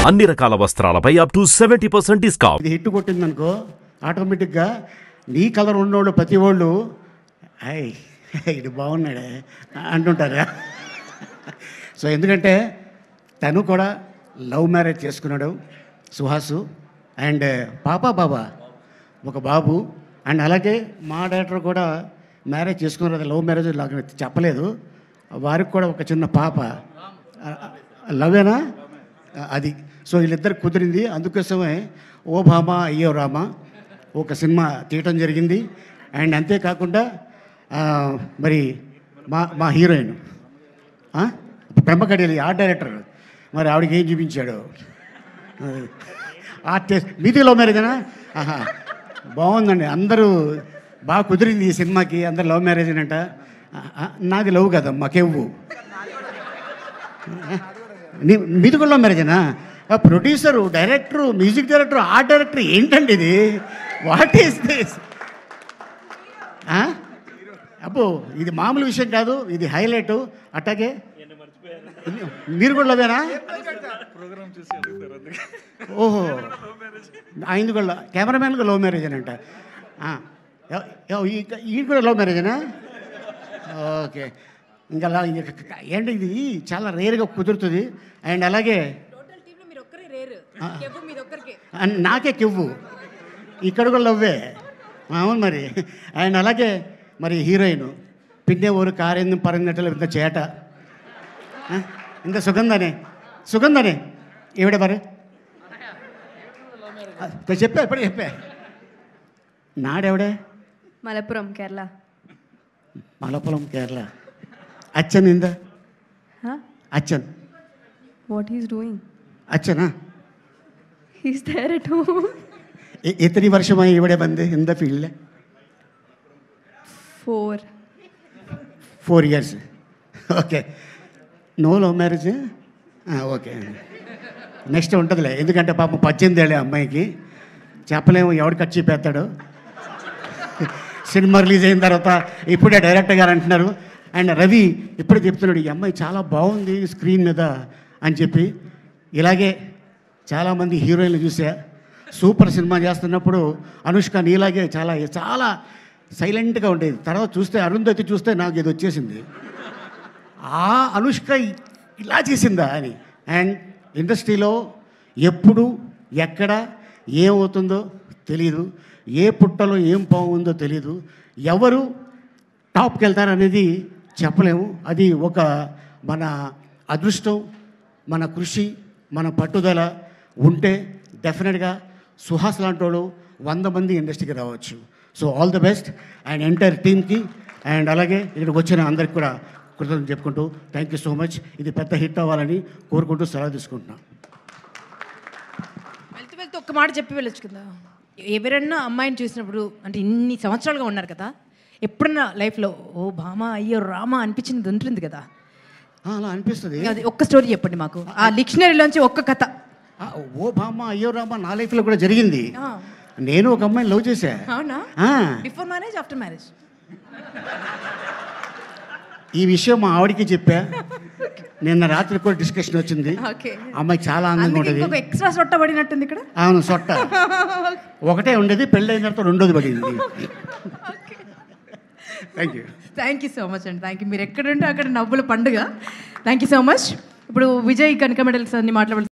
అన్ని రకాల వస్త్రాలపై up to 70% discount. ఇది హిట్ కొట్టిందనుకో ఆటోమేటిక్గా నీ కలర్ ఉన్నోళ్ళు ప్రతి వాళ్ళు అయ్ ఇది బాగున్నాడే అంటుంటారా. సో ఎందుకంటే తను కూడా లవ్ మ్యారేజ్ చేసుకున్నాడు సుహాసు, అండ్ బాబా ఒక బాబు. అండ్ అలాగే మా డైరెక్టర్ కూడా మ్యారేజ్ చేసుకున్నారు, అది లవ్ మ్యారేజ్ లాగా చెప్పలేదు. వారికి కూడా ఒక చిన్న పాప, లవేనా అది. సో వీళ్ళిద్దరు కుదిరింది, అందుకోసమే ఓ భామ అయ్యో రామ ఒక సినిమా తీయటం జరిగింది. అండ్ అంతేకాకుండా మరి మా హీరోయిన్ బ్రహ్మకడియలి ఆర్ట్ డైరెక్టర్, మరి ఆవిడకి ఏం చూపించాడు ఆర్టిస్ట్. మీది లవ్ మ్యారేజేనా? ఆహా, బాగుందండి, అందరూ బాగా కుదిరింది ఈ సినిమాకి, అందరు లవ్ మ్యారేజ్ అంట. నాది లవ్ కదమ్మా, కెవ్వు. మీది కూడా లవ్ మ్యారేజేనా? Producer, director, music director, art director, ఏంటండి ఇది? What is this? అబ్బో, ఇది మామూలు విషయం కాదు, ఇది హైలైట్. అట్టాగే మీరు కూడా లవేనా? ఓహో, ఆయన కూడా కెమెరామ్యాన్గా లవ్ మ్యారేజ్ అని అంట. ఈ కూడా లవ్ మ్యారేజేనా? ఓకే, ఇంకా అలా ఏంటి, ఇది చాలా రేర్గా కుదురుతుంది. అండ్ అలాగే నాకే కెవ్వు, ఇక్కడ కూడా లవ్వే. అవును మరి. అండ్ అలాగే మరి హీరోయిన్ పిండే ఊరు కారెందు పరంగట్టలు ఇంత చేట, ఇంత సుగంధనే ఏవిడ మరి చెప్పా, ఎప్పుడు చెప్పా. నాడెవడే? మలపురం కేరళ. అచ్చన్ ఇంద అచ్చన్. What he's doing? അച്ഛനാ? He's there at home. എത്ര വർഷമായി ഇവിടെ വന്ന് എന്താ ഫീൽഡിൽ? 4 years. Okay, no love marriage? Okay, next ఉంటుందిలే. ఎందుకంటే పాపం 18 ఏళ్ళే అమ్మాయికి, చెప్పలేము ఎవడు కట్ చెప్పేస్తాడు. సినిమా రిలీజ్ అయిన తర్వాత ఇప్పుడే డైరెక్టర్ గారు అంటున్నారు. అండ్ రవి ఇప్పుడే చెప్తున్నాడు, ఈ అమ్మాయి చాలా బాగుంది స్క్రీన్ మీద అని చెప్పి. ఇలాగే చాలామంది హీరోయిన్లు చూసా, సూపర్ సినిమా చేస్తున్నప్పుడు అనుష్క నీలాగే చాలా చాలా సైలెంట్గా ఉండేది. తర్వాత చూస్తే అరుంధతి చూస్తే నాకు ఇది వచ్చేసింది, ఆ అనుష్క ఇలా చేసిందా అని. అండ్ ఇండస్ట్రీలో ఎప్పుడు ఎక్కడ ఏమవుతుందో తెలీదు, ఏ పుట్టలో ఏం బాగుందో తెలీదు, ఎవరు టాప్కి వెళ్తారనేది చెప్పలేము. అది ఒక మన అదృష్టం, మన కృషి, మన పట్టుదల ఉంటే డెఫినెట్గా సుహాస్ లాంటి వాళ్ళు 100 మంది ఇండస్ట్రీకి రావచ్చు. So all the best and entire టీమ్కి. అండ్ అలాగే ఇక్కడికి వచ్చిన అందరికి కూడా కృతజ్ఞతలు చెప్పుకుంటూ థ్యాంక్ యూ సో మచ్. ఇది పెద్ద హిట్ అవ్వాలని కోరుకుంటూ సెలవు తీసుకుంటున్నాను. వెళ్తూ ఒక్క మాట చెప్పి వెళ్ళొచ్చు కదా. ఎవరన్నా అమ్మాయిని చూసినప్పుడు, అంటే ఇన్ని సంవత్సరాలుగా ఉన్నారు కదా, ఎప్పుడన్నా లైఫ్లో ఓ భామ అయ్యో రామ అనిపించింది ఉంటుంది కదా? అలా అనిపిస్తుంది. అది ఒక్క స్టోరీ చెప్పండి మాకు, ఆ డిక్షనరీలోంచి ఒక్క కథ. ఓ భామ అయ్యో రామ నా లైఫ్లో కూడా జరిగింది. నేను ఒక అమ్మాయిని లవ్ చేశా. అవునా? Before marriage, after marriage? ఈ విషయం మా ఆవిడికి చెప్పా, నిన్న రాత్రి కూడా డిస్కషన్ వచ్చింది. అమ్మాయి చాలా అందంగా ఉంటుంది. ఎక్స్ట్రా సొట్ట పడినట్టుంది ఇక్కడ. అవును, సొట్ట ఒకటే ఉండేది, పెళ్ళైన తర్వాత రెండోది పడింది. థ్యాంక్ యూ సో మచ్ అండి. Thank you. మీరు ఎక్కడుంటే అక్కడ నవ్వుల పండుగ. Thank you so much. ఇప్పుడు విజయ్ కనక మెడల్స్ అన్ని మాట్లాడుతున్నారు.